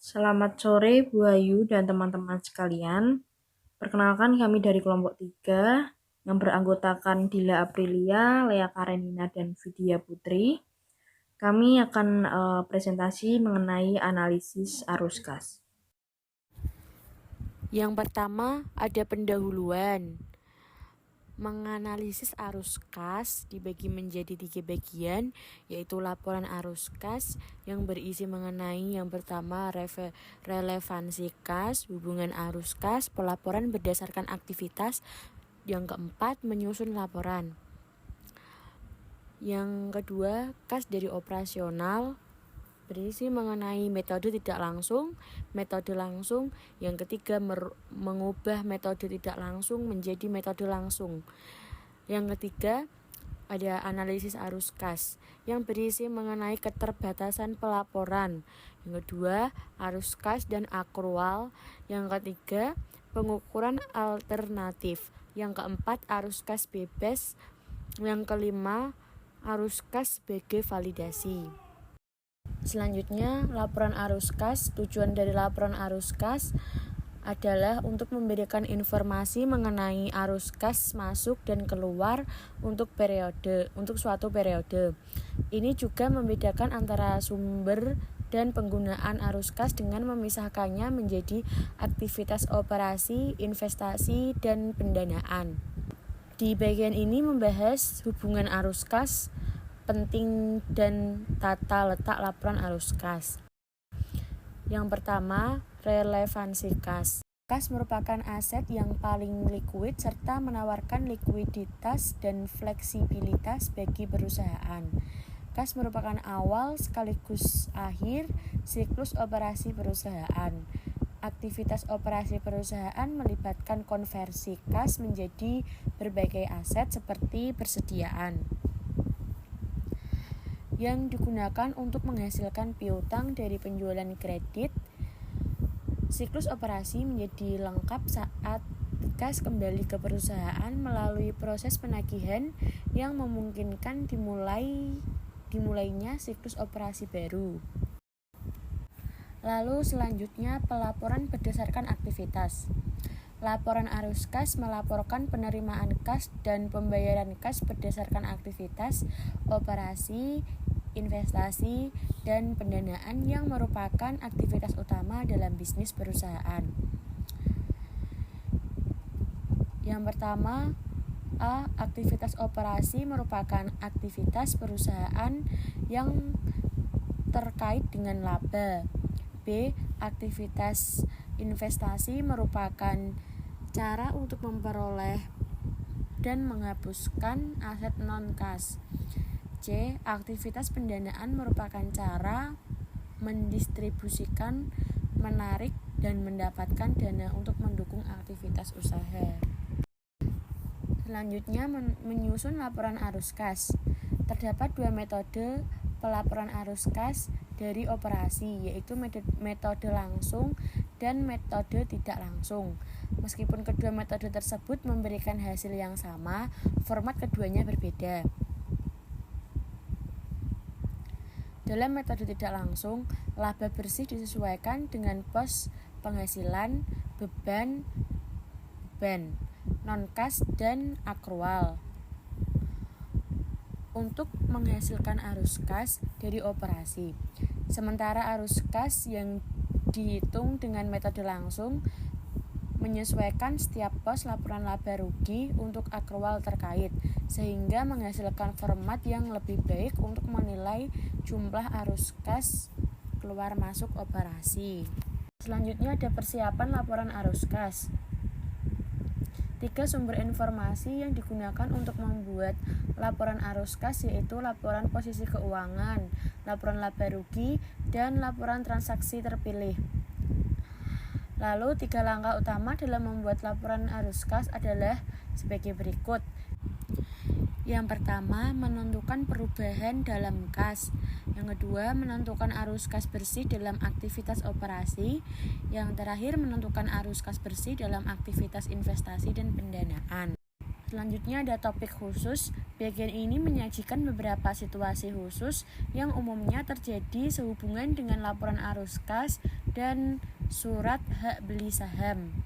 Selamat sore Bu Ayu dan teman-teman sekalian. Perkenalkan kami dari kelompok 3 yang beranggotakan Dila Aprilia, Lea Karenina, dan Vidya Putri. Kami akan presentasi mengenai analisis arus kas. Yang pertama ada pendahuluan. Menganalisis arus kas dibagi menjadi 3 bagian, yaitu laporan arus kas yang berisi mengenai yang pertama relevansi kas, hubungan arus kas, pelaporan berdasarkan aktivitas. Yang keempat menyusun laporan. Yang kedua kas dari operasional berisi mengenai metode tidak langsung, metode langsung. Yang ketiga mengubah metode tidak langsung menjadi metode langsung. Yang ketiga ada analisis arus kas yang berisi mengenai keterbatasan pelaporan. Yang kedua arus kas dan akrual. Yang ketiga pengukuran alternatif. Yang keempat arus kas bebas. Yang kelima arus kas sebagai validasi. Selanjutnya, laporan arus kas. Tujuan dari laporan arus kas adalah untuk memberikan informasi mengenai arus kas masuk dan keluar untuk suatu periode. Ini juga membedakan antara sumber dan penggunaan arus kas dengan memisahkannya menjadi aktivitas operasi, investasi, dan pendanaan. Di bagian ini membahas hubungan arus kas, penting dan tata letak laporan arus kas. Yang pertama, relevansi kas. Kas merupakan aset yang paling likuid serta menawarkan likuiditas dan fleksibilitas bagi perusahaan. Kas merupakan awal sekaligus akhir siklus operasi perusahaan. Aktivitas operasi perusahaan melibatkan konversi kas menjadi berbagai aset seperti persediaan yang digunakan untuk menghasilkan piutang dari penjualan kredit. Siklus operasi menjadi lengkap saat kas kembali ke perusahaan melalui proses penagihan yang memungkinkan dimulainya siklus operasi baru. Lalu selanjutnya pelaporan berdasarkan aktivitas. Laporan arus kas melaporkan penerimaan kas dan pembayaran kas berdasarkan aktivitas, operasi, investasi, dan pendanaan yang merupakan aktivitas utama dalam bisnis perusahaan. Yang pertama, A. Aktivitas operasi merupakan aktivitas perusahaan yang terkait dengan laba. B. Aktivitas investasi merupakan cara untuk memperoleh dan menghapuskan aset non-kas. C. Aktivitas pendanaan merupakan cara mendistribusikan, menarik, dan mendapatkan dana untuk mendukung aktivitas usaha. Selanjutnya menyusun laporan arus kas. Terdapat 2 metode pelaporan arus kas dari operasi, yaitu metode langsung dan metode tidak langsung. Meskipun kedua metode tersebut memberikan hasil yang sama, format keduanya berbeda. Dalam metode tidak langsung, laba bersih disesuaikan dengan pos penghasilan, beban, non-kas, dan akrual untuk menghasilkan arus kas dari operasi. Sementara arus kas yang dihitung dengan metode langsung menyesuaikan setiap pos laporan laba rugi untuk akrual terkait, sehingga menghasilkan format yang lebih baik untuk menilai jumlah arus kas keluar masuk operasi. Selanjutnya ada persiapan laporan arus kas. 3 sumber informasi yang digunakan untuk membuat laporan arus kas yaitu laporan posisi keuangan, laporan laba rugi, dan laporan transaksi terpilih. Lalu 3 langkah utama dalam membuat laporan arus kas adalah sebagai berikut. Yang pertama, menentukan perubahan dalam kas. Yang kedua, menentukan arus kas bersih dalam aktivitas operasi. Yang terakhir, menentukan arus kas bersih dalam aktivitas investasi dan pendanaan. Selanjutnya ada topik khusus. Bagian ini menyajikan beberapa situasi khusus yang umumnya terjadi sehubungan dengan laporan arus kas dan surat hak beli saham.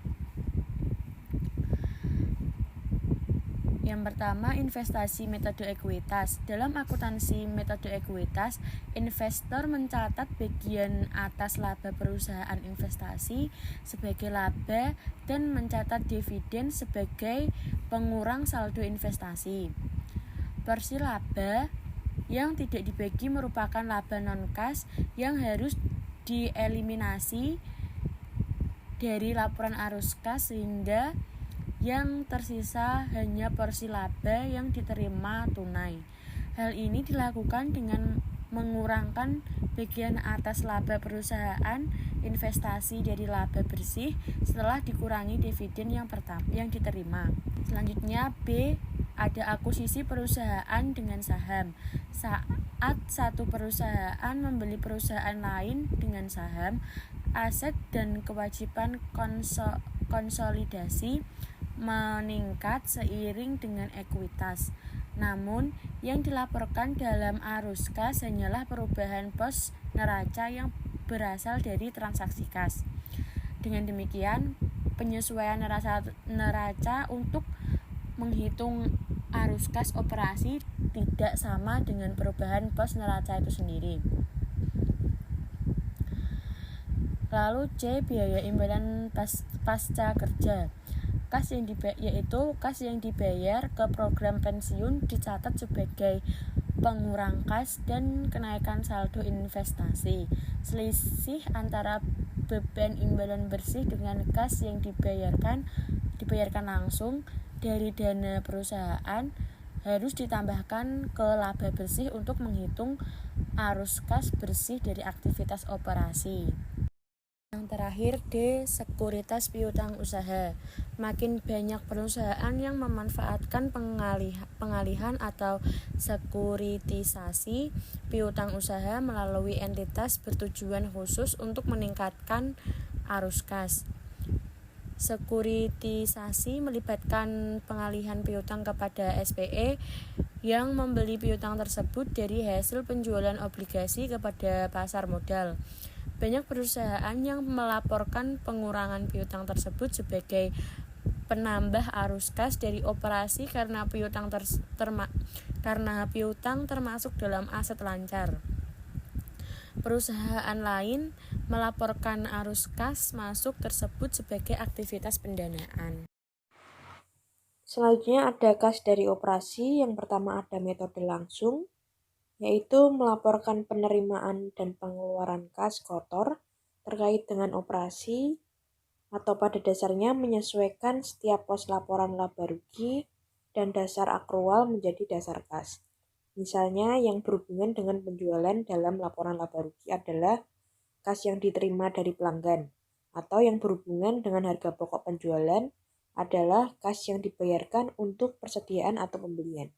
Yang pertama, investasi metode ekuitas. Dalam akuntansi metode ekuitas, investor mencatat bagian atas laba perusahaan investasi sebagai laba dan mencatat dividen sebagai pengurang saldo investasi. Porsi laba yang tidak dibagi merupakan laba non-kas yang harus dieliminasi dari laporan arus kas sehingga yang tersisa hanya porsi laba yang diterima tunai. Hal ini dilakukan dengan mengurangkan bagian atas laba perusahaan investasi dari laba bersih setelah dikurangi dividen yang diterima. Selanjutnya B, ada akuisisi perusahaan dengan saham. Saat satu perusahaan membeli perusahaan lain dengan saham, aset dan kewajiban konsolidasi meningkat seiring dengan ekuitas. Namun, yang dilaporkan dalam arus kas hanyalah perubahan pos neraca yang berasal dari transaksi kas. Dengan demikian, penyesuaian neraca untuk menghitung arus kas operasi tidak sama dengan perubahan pos neraca itu sendiri. Lalu C, biaya imbalan pasca kerja. Kas yang dibayar ke program pensiun dicatat sebagai pengurang kas dan kenaikan saldo investasi. Selisih antara beban imbalan bersih dengan kas yang dibayarkan langsung dari dana perusahaan harus ditambahkan ke laba bersih untuk menghitung arus kas bersih dari aktivitas operasi. Yang terakhir D, sekuritas piutang usaha. Makin banyak perusahaan yang memanfaatkan pengalihan atau sekuritisasi piutang usaha melalui entitas bertujuan khusus untuk meningkatkan arus kas. Sekuritisasi melibatkan pengalihan piutang kepada SPE yang membeli piutang tersebut dari hasil penjualan obligasi kepada pasar modal. Banyak perusahaan yang melaporkan pengurangan piutang tersebut sebagai penambah arus kas dari operasi karena piutang termasuk dalam aset lancar. Perusahaan lain melaporkan arus kas masuk tersebut sebagai aktivitas pendanaan. Selanjutnya ada kas dari operasi. Yang pertama ada metode langsung, yaitu melaporkan penerimaan dan pengeluaran kas kotor terkait dengan operasi atau pada dasarnya menyesuaikan setiap pos laporan laba rugi dan dasar akrual menjadi dasar kas. Misalnya yang berhubungan dengan penjualan dalam laporan laba rugi adalah kas yang diterima dari pelanggan, atau yang berhubungan dengan harga pokok penjualan adalah kas yang dibayarkan untuk persediaan atau pembelian.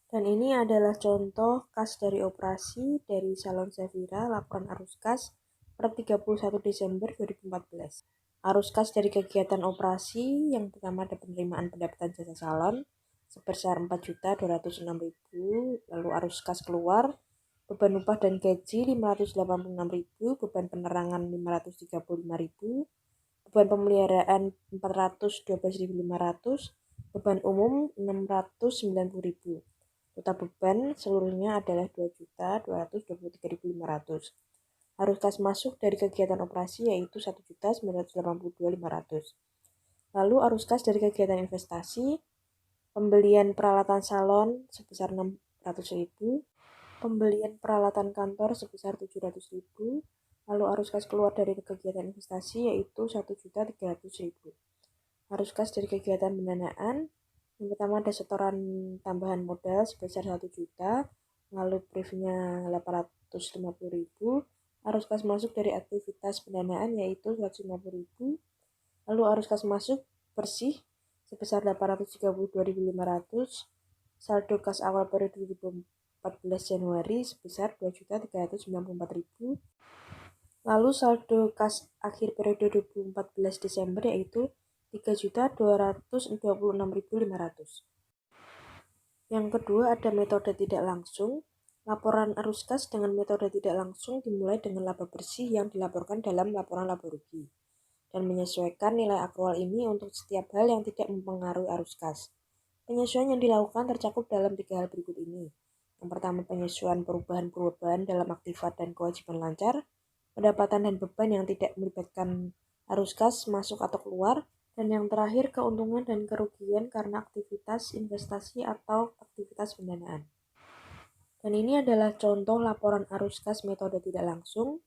Dan ini adalah contoh kas dari operasi dari Salon Zafira, laporan arus kas per 31 Desember 2014. Arus kas dari kegiatan operasi yang pertama ada penerimaan pendapatan jasa salon sebesar 4.206.000, lalu arus kas keluar beban upah dan gaji 586.000, beban penerangan 535.000, beban pemeliharaan 412.500, beban umum 690.000. Total beban seluruhnya adalah 2.223.500. Arus kas masuk dari kegiatan operasi yaitu 1.982.500. Lalu arus kas dari kegiatan investasi, pembelian peralatan salon sebesar 600.000, pembelian peralatan kantor sebesar 700.000. Lalu arus kas keluar dari kegiatan investasi yaitu 1.300.000. Arus kas dari kegiatan pendanaan, yang pertama ada setoran tambahan modal sebesar 1 juta, lalu briefnya 850.000. Arus kas masuk dari aktivitas pendanaan yaitu 150.000. Lalu arus kas masuk bersih sebesar 832.500. Saldo kas awal periode 2014 Januari sebesar 2.394.000. Lalu saldo kas akhir periode 2014 Desember yaitu 3.226.500. Yang kedua ada metode tidak langsung. Laporan arus kas dengan metode tidak langsung dimulai dengan laba bersih yang dilaporkan dalam laporan laba rugi dan menyesuaikan nilai akrual ini untuk setiap hal yang tidak mempengaruhi arus kas. Penyesuaian yang dilakukan tercakup dalam 3 hal berikut ini. Yang pertama, penyesuaian perubahan-perubahan dalam aktifat dan kewajiban lancar, pendapatan dan beban yang tidak melibatkan arus kas masuk atau keluar, dan yang terakhir, keuntungan dan kerugian karena aktivitas investasi atau aktivitas pendanaan. Dan ini adalah contoh laporan arus kas metode tidak langsung.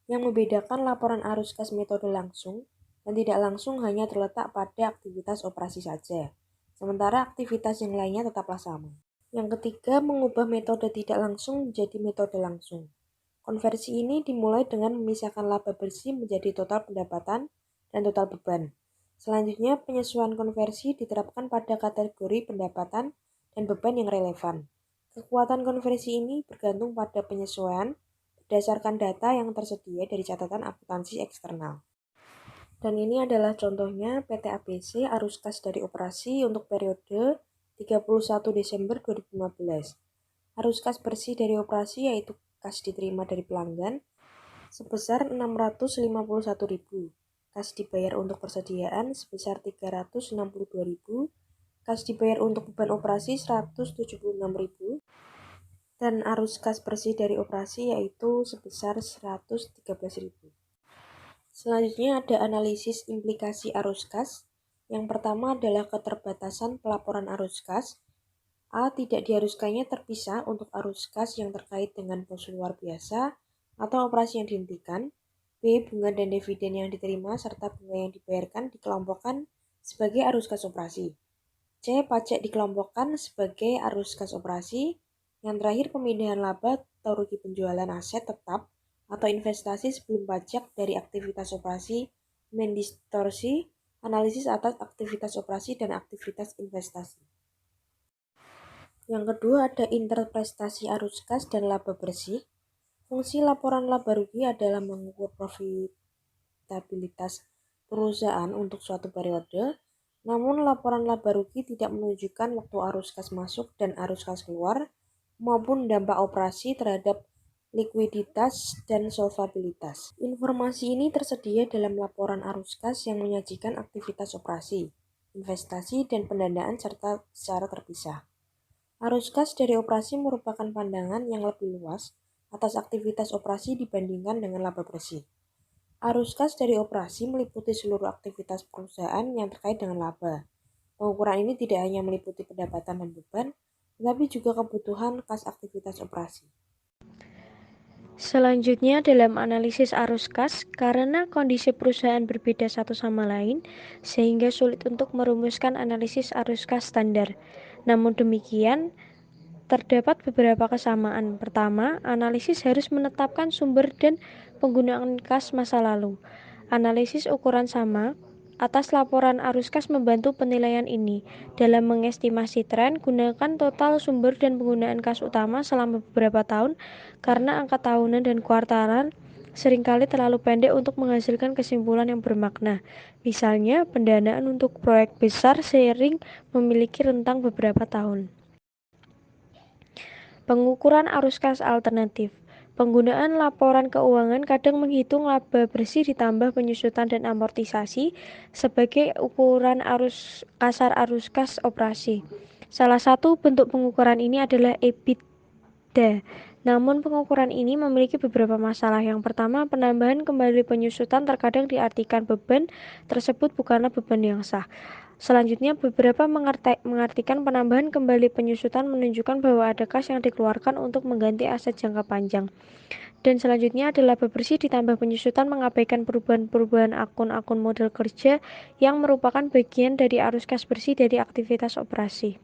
Yang membedakan laporan arus kas metode langsung dan tidak langsung hanya terletak pada aktivitas operasi saja, sementara aktivitas yang lainnya tetaplah sama. Yang ketiga, mengubah metode tidak langsung menjadi metode langsung. Konversi ini dimulai dengan memisahkan laba bersih menjadi total pendapatan dan total beban. Selanjutnya, penyesuaian konversi diterapkan pada kategori pendapatan dan beban yang relevan. Kekuatan konversi ini bergantung pada penyesuaian berdasarkan data yang tersedia dari catatan akuntansi eksternal. Dan ini adalah contohnya PT ABC arus kas dari operasi untuk periode 31 Desember 2015. Arus kas bersih dari operasi yaitu kas diterima dari pelanggan sebesar 651.000, kas dibayar untuk persediaan sebesar 362.000, kas dibayar untuk beban operasi 176.000, dan arus kas bersih dari operasi yaitu sebesar 113.000. Selanjutnya ada analisis implikasi arus kas. Yang pertama adalah keterbatasan pelaporan arus kas. A. Tidak diharuskannya terpisah untuk arus kas yang terkait dengan pos luar biasa atau operasi yang dihentikan. B. Bunga dan dividen yang diterima serta bunga yang dibayarkan dikelompokkan sebagai arus kas operasi. C. Pajak dikelompokkan sebagai arus kas operasi. Yang terakhir, pemindahan laba atau rugi penjualan aset tetap atau investasi sebelum pajak dari aktivitas operasi mendistorsi analisis atas aktivitas operasi dan aktivitas investasi. Yang kedua ada interpretasi arus kas dan laba bersih. Fungsi laporan laba rugi adalah mengukur profitabilitas perusahaan untuk suatu periode. Namun laporan laba rugi tidak menunjukkan waktu arus kas masuk dan arus kas keluar maupun dampak operasi terhadap likuiditas dan solvabilitas. Informasi ini tersedia dalam laporan arus kas yang menyajikan aktivitas operasi, investasi, dan pendanaan serta secara terpisah. Arus kas dari operasi merupakan pandangan yang lebih luas atas aktivitas operasi dibandingkan dengan laba bersih. Arus kas dari operasi meliputi seluruh aktivitas perusahaan yang terkait dengan laba. Pengukuran ini tidak hanya meliputi pendapatan dan beban, tetapi juga kebutuhan kas aktivitas operasi. Selanjutnya dalam analisis arus kas, karena kondisi perusahaan berbeda satu sama lain, sehingga sulit untuk merumuskan analisis arus kas standar. Namun demikian, terdapat beberapa kesamaan. Pertama, analisis harus menetapkan sumber dan penggunaan kas masa lalu. Analisis ukuran sama atas laporan arus kas membantu penilaian ini. Dalam mengestimasi tren, gunakan total sumber dan penggunaan kas utama selama beberapa tahun karena angka tahunan dan kuartalan seringkali terlalu pendek untuk menghasilkan kesimpulan yang bermakna. Misalnya, pendanaan untuk proyek besar sering memiliki rentang beberapa tahun. Pengukuran arus kas alternatif. Penggunaan laporan keuangan kadang menghitung laba bersih ditambah penyusutan dan amortisasi sebagai ukuran kasar arus kas operasi. Salah satu bentuk pengukuran ini adalah EBITDA. Namun pengukuran ini memiliki beberapa masalah. Yang pertama, penambahan kembali penyusutan terkadang diartikan beban tersebut bukanlah beban yang sah. Selanjutnya, beberapa mengartikan penambahan kembali penyusutan menunjukkan bahwa ada kas yang dikeluarkan untuk mengganti aset jangka panjang. Dan selanjutnya adalah laba bersih ditambah penyusutan mengabaikan perubahan-perubahan akun-akun model kerja yang merupakan bagian dari arus kas bersih dari aktivitas operasi.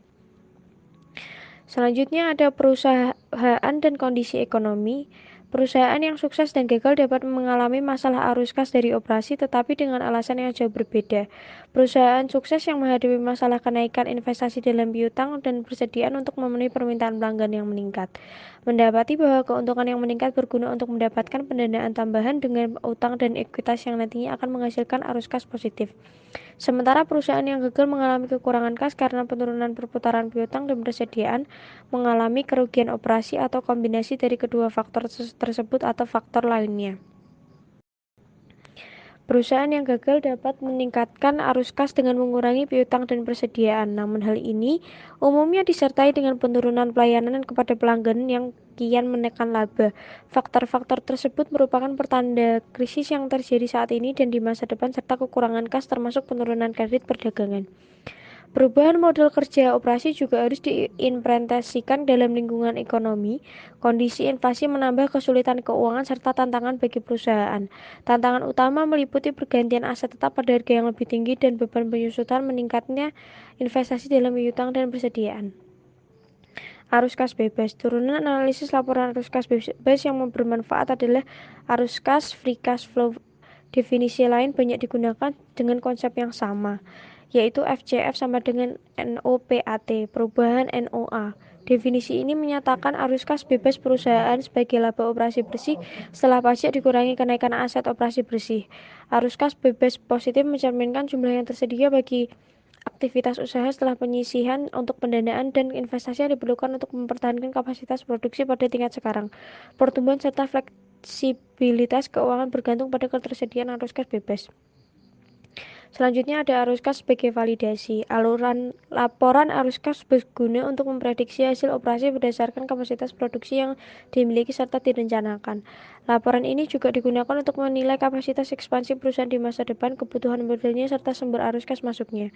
Selanjutnya ada perusahaan dan kondisi ekonomi. Perusahaan yang sukses dan gagal dapat mengalami masalah arus kas dari operasi tetapi dengan alasan yang jauh berbeda. Perusahaan sukses yang menghadapi masalah kenaikan investasi dalam piutang dan persediaan untuk memenuhi permintaan pelanggan yang meningkat. Mendapati bahwa keuntungan yang meningkat berguna untuk mendapatkan pendanaan tambahan dengan utang dan ekuitas yang nantinya akan menghasilkan arus kas positif. Sementara perusahaan yang gagal mengalami kekurangan kas karena penurunan perputaran piutang dan persediaan mengalami kerugian operasi atau kombinasi dari kedua faktor tersebut atau faktor lainnya. Perusahaan yang gagal dapat meningkatkan arus kas dengan mengurangi piutang dan persediaan. Namun hal ini umumnya disertai dengan penurunan pelayanan kepada pelanggan yang kian menekan laba. Faktor-faktor tersebut merupakan pertanda krisis yang terjadi saat ini dan di masa depan serta kekurangan kas termasuk penurunan kredit perdagangan. Perubahan model kerja operasi juga harus diimplementasikan dalam lingkungan ekonomi. Kondisi inflasi menambah kesulitan keuangan serta tantangan bagi perusahaan. Tantangan utama meliputi pergantian aset tetap pada harga yang lebih tinggi dan beban penyusutan meningkatnya investasi dalam piutang dan persediaan. Arus kas bebas. Turunan analisis laporan arus kas bebas yang bermanfaat adalah arus kas free cash flow. Definisi lain banyak digunakan dengan konsep yang sama, yaitu FCF sama dengan NOPAT, perubahan NOA. Definisi ini menyatakan arus kas bebas perusahaan sebagai laba operasi bersih setelah pajak dikurangi kenaikan aset operasi bersih. Arus kas bebas positif mencerminkan jumlah yang tersedia bagi aktivitas usaha setelah penyisihan untuk pendanaan dan investasi yang diperlukan untuk mempertahankan kapasitas produksi pada tingkat sekarang. Pertumbuhan serta fleksibilitas keuangan bergantung pada ketersediaan arus kas bebas. Selanjutnya ada arus kas sebagai validasi. Laporan arus kas berguna untuk memprediksi hasil operasi berdasarkan kapasitas produksi yang dimiliki serta direncanakan. Laporan ini juga digunakan untuk menilai kapasitas ekspansi perusahaan di masa depan, kebutuhan modelnya, serta sumber arus kas masuknya.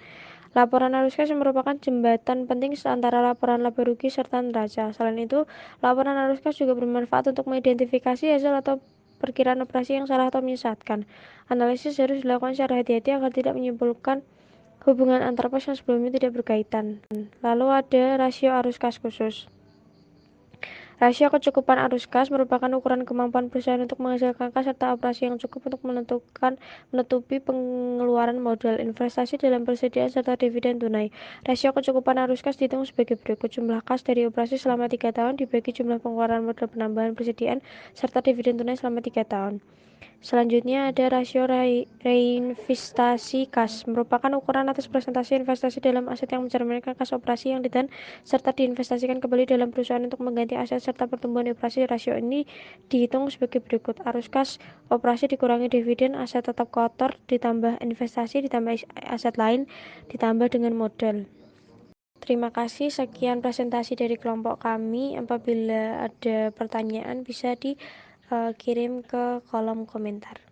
Laporan arus kas merupakan jembatan penting antara laporan laba rugi serta neraca. Selain itu, laporan arus kas juga bermanfaat untuk mengidentifikasi hasil atau perkiraan operasi yang salah atau menyesatkan. Analisis harus dilakukan secara hati-hati agar tidak menyimpulkan hubungan antar pos yang sebelumnya tidak berkaitan. Lalu ada rasio arus kas khusus. Rasio kecukupan arus kas merupakan ukuran kemampuan perusahaan untuk menghasilkan kas serta operasi yang cukup untuk menutupi pengeluaran modal, investasi dalam persediaan serta dividen tunai. Rasio kecukupan arus kas dihitung sebagai berikut: jumlah kas dari operasi selama 3 tahun dibagi jumlah pengeluaran modal penambahan persediaan serta dividen tunai selama 3 tahun. Selanjutnya ada rasio reinvestasi kas, merupakan ukuran atas presentasi investasi dalam aset yang mencerminkan kas operasi yang ditahan serta diinvestasikan kembali dalam perusahaan untuk mengganti aset serta pertumbuhan operasi. Rasio ini dihitung sebagai berikut: arus kas operasi dikurangi dividen, aset tetap kotor ditambah investasi ditambah aset lain ditambah dengan modal. Terima kasih, sekian presentasi dari kelompok kami. Apabila ada pertanyaan bisa dikirim ke kolom komentar.